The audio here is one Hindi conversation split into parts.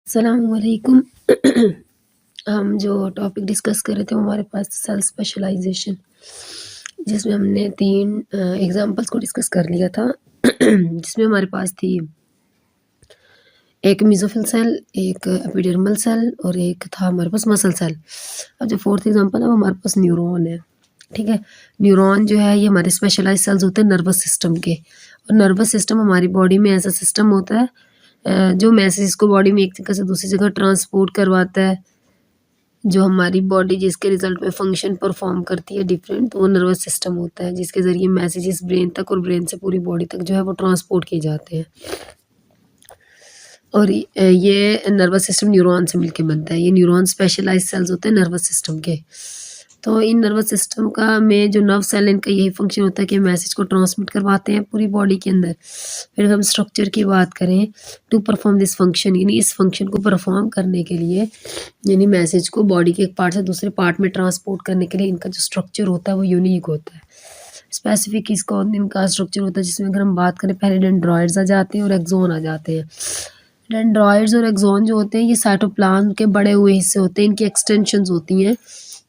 अस्सलामुअलैकुम। हम जो टॉपिक डिस्कस कर रहे थे वो हमारे पास सेल स्पेशलाइजेशन, जिसमें हमने 3 एग्ज़ाम्पल्स को डिस्कस कर लिया था। जिसमें हमारे पास थी एक मेसोफिल सेल, एक एपिडर्मल सेल और एक था हमारे पास मसल सेल। अब जो 4th एग्ज़ाम्पल है वो हमारे पास न्यूरॉन है, ठीक है। न्यूरॉन जो है ये हमारे स्पेशलाइज्ड सेल्स होते हैं नर्वस सिस्टम के, और नर्वस सिस्टम हमारी बॉडी में ऐसा सिस्टम होता है जो मैसेज को बॉडी में एक जगह से दूसरी जगह ट्रांसपोर्ट करवाता है। जो हमारी बॉडी जिसके रिजल्ट में फंक्शन परफॉर्म करती है डिफरेंट, तो वो नर्वस सिस्टम होता है जिसके ज़रिए मैसेजेस ब्रेन तक और ब्रेन से पूरी बॉडी तक जो है वो ट्रांसपोर्ट किए जाते हैं। और ये नर्वस सिस्टम न्यूरॉन से मिलके बनता है। ये न्यूरॉन स्पेशलाइज्ड सेल्स होते हैं नर्वस सिस्टम के। तो इन नर्वस सिस्टम का में जो नर्व सेल, इनका यही फंक्शन होता है कि मैसेज को ट्रांसमिट करवाते हैं पूरी बॉडी के अंदर। फिर हम स्ट्रक्चर की बात करें, टू परफॉर्म दिस फंक्शन, यानी इस फंक्शन को परफॉर्म करने के लिए, यानी मैसेज को बॉडी के एक पार्ट से दूसरे पार्ट में ट्रांसपोर्ट करने के लिए इनका जो स्ट्रक्चर होता है वो यूनिक होता है। स्पेसिफिक इसका इनका स्ट्रक्चर होता है, जिसमें अगर हम बात करें पहले डेंड्रॉइड्स आ जाते हैं और एक्सोन आ जाते हैं। डेंड्रॉइड्स और एक्सोन जो होते हैं ये साइटोप्लाज्म के बड़े हुए हिस्से होते हैं, इनकी एक्सटेंशंस होती हैं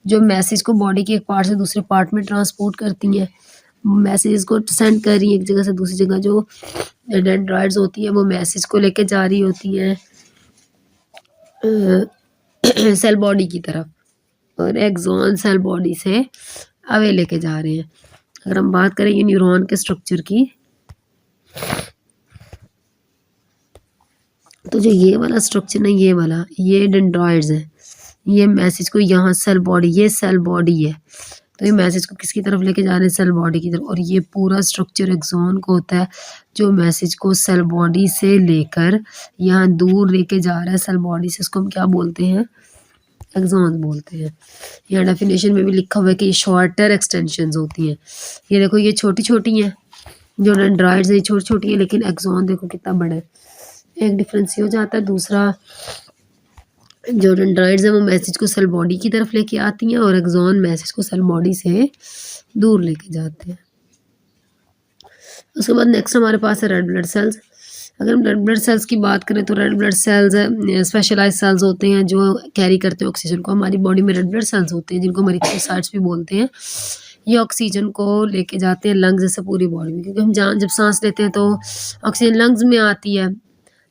जो मैसेज को बॉडी के एक पार्ट से दूसरे पार्ट में ट्रांसपोर्ट करती हैं। मैसेज को सेंड कर रही है एक जगह से दूसरी जगह। जो डेंड्रॉइड्स होती हैं वो मैसेज को लेके जा रही होती हैं सेल बॉडी की तरफ, और एक्सोन सेल बॉडी से अवे लेके जा रहे हैं। अगर हम बात करें ये न्यूरॉन के स्ट्रक्चर की, तो जो ये वाला स्ट्रक्चर ना, ये डेंड्रॉइड्स है। ये मैसेज को यहाँ सेल बॉडी, ये सेल बॉडी है, तो ये मैसेज को किसकी तरफ लेके जा रहे हैं, सेल बॉडी की तरफ। और ये पूरा स्ट्रक्चर एक्सोन को होता है जो मैसेज को सेल बॉडी से लेकर यहाँ दूर लेके जा रहा है सेल बॉडी से। इसको हम क्या बोलते हैं, एक्सोन बोलते हैं। यहाँ डेफिनेशन में भी लिखा हुआ है कि ये शॉर्टर एक्सटेंशंस होती हैं। ये देखो ये छोटी छोटी हैं, जो डेंड्रॉइड्स है छोटी छोटी है, लेकिन एक्सोन देखो कितना बड़ा है। एक डिफरेंस ये हो जाता है। दूसरा, जो डेंड्रॉइड्स है वो मैसेज को सेल बॉडी की तरफ लेके आती हैं, और एक्सोन मैसेज को सेल बॉडी से दूर लेके जाते हैं। उसके बाद नेक्स्ट हमारे पास है रेड ब्लड सेल्स। अगर हम रेड ब्लड सेल्स की बात करें तो red blood cells specialised cells होते हैं जो कैरी करते हैं ऑक्सीजन को। हमारी बॉडी में रेड ब्लड सेल्स होते हैं जिनको हम एरिथ्रोसाइट्स भी बोलते हैं। ये ऑक्सीजन को लेके जाते हैं लंग्स से पूरी बॉडी में, क्योंकि हम जब सांस लेते हैं तो ऑक्सीजन लंग्स में आती है,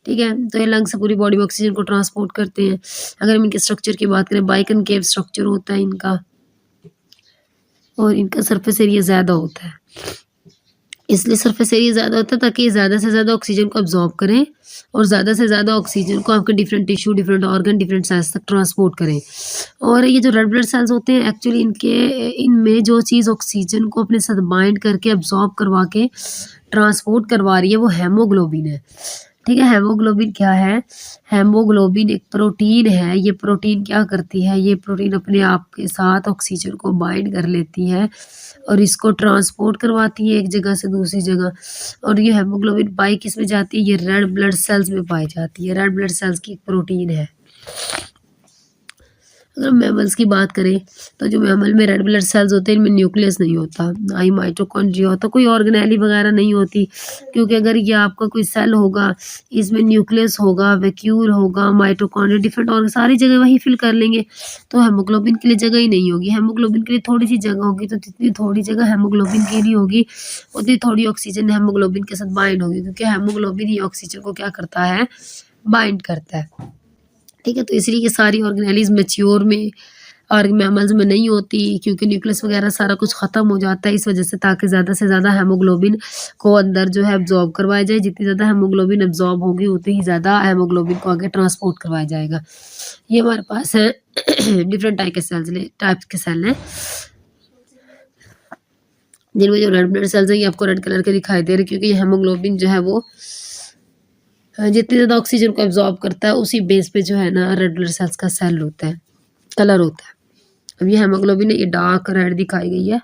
ठीक है। तो ये लंग्स से पूरी बॉडी में ऑक्सीजन को ट्रांसपोर्ट करते हैं। अगर हम इनके स्ट्रक्चर की बात करें, बाइकनकेव स्ट्रक्चर होता है इनका, और इनका सरफेस एरिया ज़्यादा होता है। इसलिए सरफेस एरिया ज़्यादा होता है ताकि ये ज़्यादा से ज़्यादा ऑक्सीजन को अब्जॉर्ब करें और ज़्यादा से ज़्यादा ऑक्सीजन को आपके different tissue, different organ, different cells तक ट्रांसपोर्ट करें। और ये जो रेड ब्लड सेल्स होते हैं एक्चुअली इनमें जो चीज़ ऑक्सीजन को अपने साथ बाइंड करके अब्जॉर्ब करवा के ट्रांसपोर्ट करवा रही है वो हेमोग्लोबिन है, ठीक है। हेमोग्लोबिन क्या है, हेमोग्लोबिन एक प्रोटीन है। ये प्रोटीन क्या करती है, ये प्रोटीन अपने आप के साथ ऑक्सीजन को बाइंड कर लेती है और इसको ट्रांसपोर्ट करवाती है एक जगह से दूसरी जगह। और ये हेमोग्लोबिन पाई किस में जाती है, ये रेड ब्लड सेल्स में पाई जाती है। रेड ब्लड सेल्स की एक प्रोटीन है। अगर मैमल्स की बात करें तो जो मैमल में रेड ब्लड सेल्स होते हैं इनमें न्यूक्लियस नहीं होता, ना ही माइटोकॉन्ड्रिया होता, कोई ऑर्गेनेली वगैरह नहीं होती। क्योंकि अगर ये आपका कोई सेल होगा, इसमें न्यूक्लियस होगा, वैक्यूल होगा, माइटोकॉन्ड्रिया, डिफरेंट ऑर्गन सारी जगह वही फिल कर लेंगे, तो हेमोग्लोबिन के लिए जगह ही नहीं होगी। हेमोग्लोबिन के लिए थोड़ी सी जगह होगी, तो जितनी थोड़ी जगह हेमोग्लोबिन के लिए होगी उतनी थोड़ी ऑक्सीजन हेमोग्लोबिन के साथ बाइंड होगी, क्योंकि हेमोग्लोबिन ही ऑक्सीजन को क्या करता है, बाइंड करता है, ठीक है। तो इसलिए ये सारी ऑर्गेनेलीज मैच्योर में और मैमल्स में नहीं होती, क्योंकि न्यूक्लियस वगैरह सारा कुछ ख़त्म हो जाता है इस वजह से, ताकि ज़्यादा से ज़्यादा हेमोग्लोबिन को अंदर जो है एब्जॉर्ब करवाया जाए। जितनी ज़्यादा हेमोग्लोबिन एब्जॉर्ब होगी उतनी ही ज़्यादा हेमोग्लोबिन को आगे ट्रांसपोर्ट करवाया जाएगा। ये हमारे पास है डिफरेंट टाइप्स के सेल हैं, जिनमें जो रेड ब्लड सेल्स हैं ये आपको रेड कलर के दिखाई दे रहे हैं, क्योंकि ये हेमोग्लोबिन जो है वो जितनी ज़्यादा ऑक्सीजन को एब्जॉर्ब करता है उसी बेस पे जो है ना रेड ब्लड सेल्स का सेल होता है, कलर होता है। अब ये हेमोग्लोबिन है, ये डार्क रेड दिखाई गई है।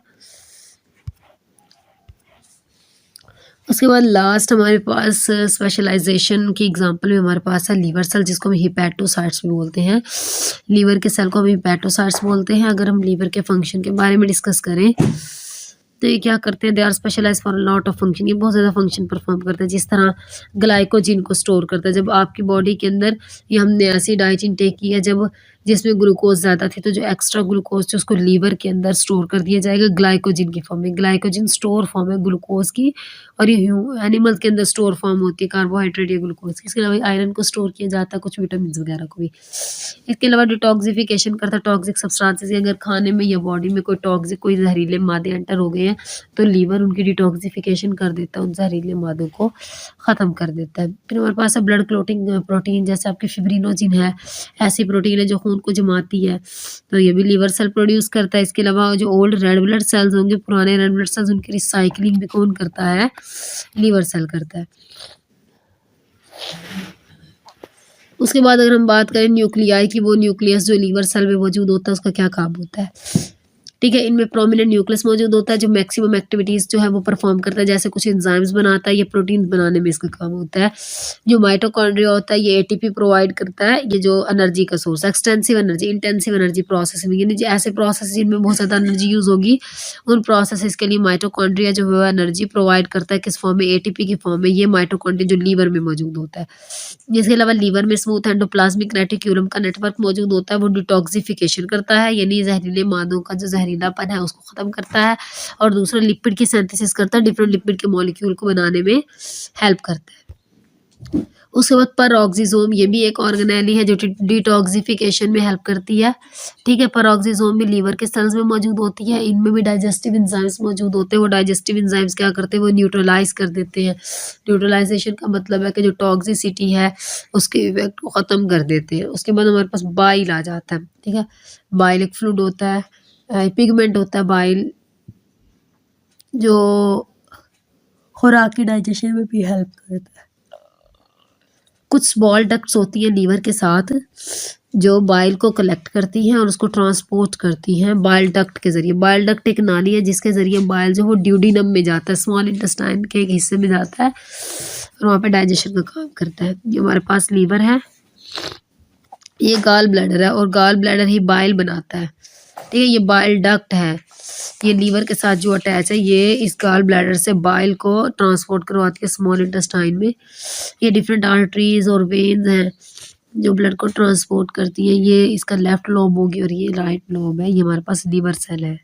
उसके बाद लास्ट हमारे पास स्पेशलाइजेशन की एग्जांपल में हमारे पास है लीवर सेल, जिसको हम हिपैटोसाइट्स भी बोलते हैं। लीवर के सेल को हम हिपैटोसाइट्स बोलते हैं। अगर हम लीवर के फंक्शन के बारे में डिस्कस करें तो ये क्या करते हैं, they are specialise for lot of function, ये बहुत ज़्यादा फंक्शन परफॉर्म करते हैं। जिस तरह ग्लाइकोजिन को स्टोर करता है, जब आपकी बॉडी के अंदर ये हमने ऐसी डाइट इनटेक की है जब जिसमें ग्लूकोज ज़्यादा थी, तो जो एक्स्ट्रा ग्लूकोज थी उसको लीवर के अंदर स्टोर कर दिया जाएगा ग्लाइकोजिन की फॉर्म में। ग्लाइकोजिन स्टोर फॉर्म है ग्लूकोज की, और ये एनिमल के अंदर स्टोर फॉर्म होती है कार्बोहाइड्रेट या ग्लूकोज की। इसके अलावा आयरन को स्टोर किया जाता है, कुछ विटामिन वगैरह को भी। इसके अलावा डिटॉक्सिफिकेशन करता है, टॉक्सिक सब्सटेंसेस अगर खाने में या बॉडी में कोई टॉक्सिक कोई जहरीले मादे एंटर हो गए हैं तो लीवर उनकी डिटॉक्सिफिकेशन कर देता है, उन जहरीले मादों को ख़त्म कर देता है। फिर हमारे पास है ब्लड क्लोटिंग प्रोटीन, जैसे आपकी फिब्रिनोजिन है, ऐसी प्रोटीन है जो खून को जमाती है, तो ये भी लीवर सेल प्रोड्यूस करता है। इसके अलावा जो ओल्ड रेड ब्लड सेल्स होंगे, पुराने रेड ब्लड सेल्स, उनकी रिसाइकलिंग भी कौन करता है, लीवर सेल करता है। उसके बाद अगर हम बात करें न्यूक्लियाई की, वो न्यूक्लियस जो लीवर सेल में मौजूद होता है उसका क्या काम होता है, ठीक है। इनमें प्रोमिनेंट न्यूक्लियस मौजूद होता है जो मैक्सिमम एक्टिविटीज़ जो है वो परफॉर्म करता है, जैसे कुछ एंजाइम्स बनाता है, ये प्रोटीन बनाने में इसका काम होता है। जो माइटोकॉन्ड्रिया होता है ये एटीपी प्रोवाइड करता है, ये जो एनर्जी का सोर्स है, extensive energy, intensive energy processing, यानी जो ऐसे प्रोसेस जिनमें बहुत ज़्यादा एनर्जी यूज़ होगी, उन प्रोसेस के लिए माइटोकॉन्ड्रिया जो है वो एनर्जी प्रोवाइड करता है, किस फॉर्म में, एटीपी की फॉर्म में। ये माइटोकॉन्ड्रिया जो लीवर में मौजूद होता है। इसके अलावा लीवर में स्मूथ एंडोप्लाज्मिक रेटिक्यूलम का नेटवर्क मौजूद होता है, वो डिटॉक्सिफिकेशन करता है, यानी जहरीले मादों का जो जहरीलापन है उसको ख़त्म करता है। और दूसरा लिपिड की सिंथेसिस करता है, डिफरेंट लिपिड के मॉलिक्यूल को बनाने में हेल्प करता है। उसके बाद परऑक्सीजोम, ये भी एक ऑर्गेनेली है जो डिटॉक्सिफिकेशन में हेल्प करती है, ठीक है। परऑक्सीजोम में लीवर के सेल्स में मौजूद होती है, इनमें भी डाइजेस्टिव एंजाइम्स मौजूद होते हैं। वो डाइजेस्टिव एंजाइम्स क्या करते हैं, वो न्यूट्रलाइज कर देते हैं। न्यूट्रलाइजेशन का मतलब है कि जो टॉक्सिसिटी है उसके इफेक्ट को ख़त्म कर देते हैं। उसके बाद हमारे पास बाइल आ जाता है, ठीक है। बाइल एक फ्लूइड होता है, पिगमेंट होता है बाइल, जो खुराक की डाइजेशन में भी हेल्प करता है। कुछ स्मॉल डक्ट्स होती हैं लीवर के साथ जो बाइल को कलेक्ट करती हैं और उसको ट्रांसपोर्ट करती हैं बाइल डक्ट के ज़रिए। बाइल डक्ट एक नाली है जिसके ज़रिए बाइल जो वो ड्यूडिनम में जाता है, स्मॉल इंटेस्टाइन के एक हिस्से में जाता है और वहाँ पे डाइजेशन का काम करता है। ये हमारे पास लीवर है, ये गाल ब्लैडर है और गाल ब्लैडर ही बाइल बनाता है, ठीक है। ये बाइल डक्ट है, ये लीवर के साथ जो अटैच है, ये इस गाल ब्लैडर से बाइल को ट्रांसपोर्ट करवाती है स्मॉल इंटेस्टाइन में। ये डिफरेंट आर्टरीज और वेन्स हैं जो ब्लड को ट्रांसपोर्ट करती हैं। ये इसका लेफ्ट लोब होगी और ये राइट लोब है। ये हमारे पास लीवर सेल है।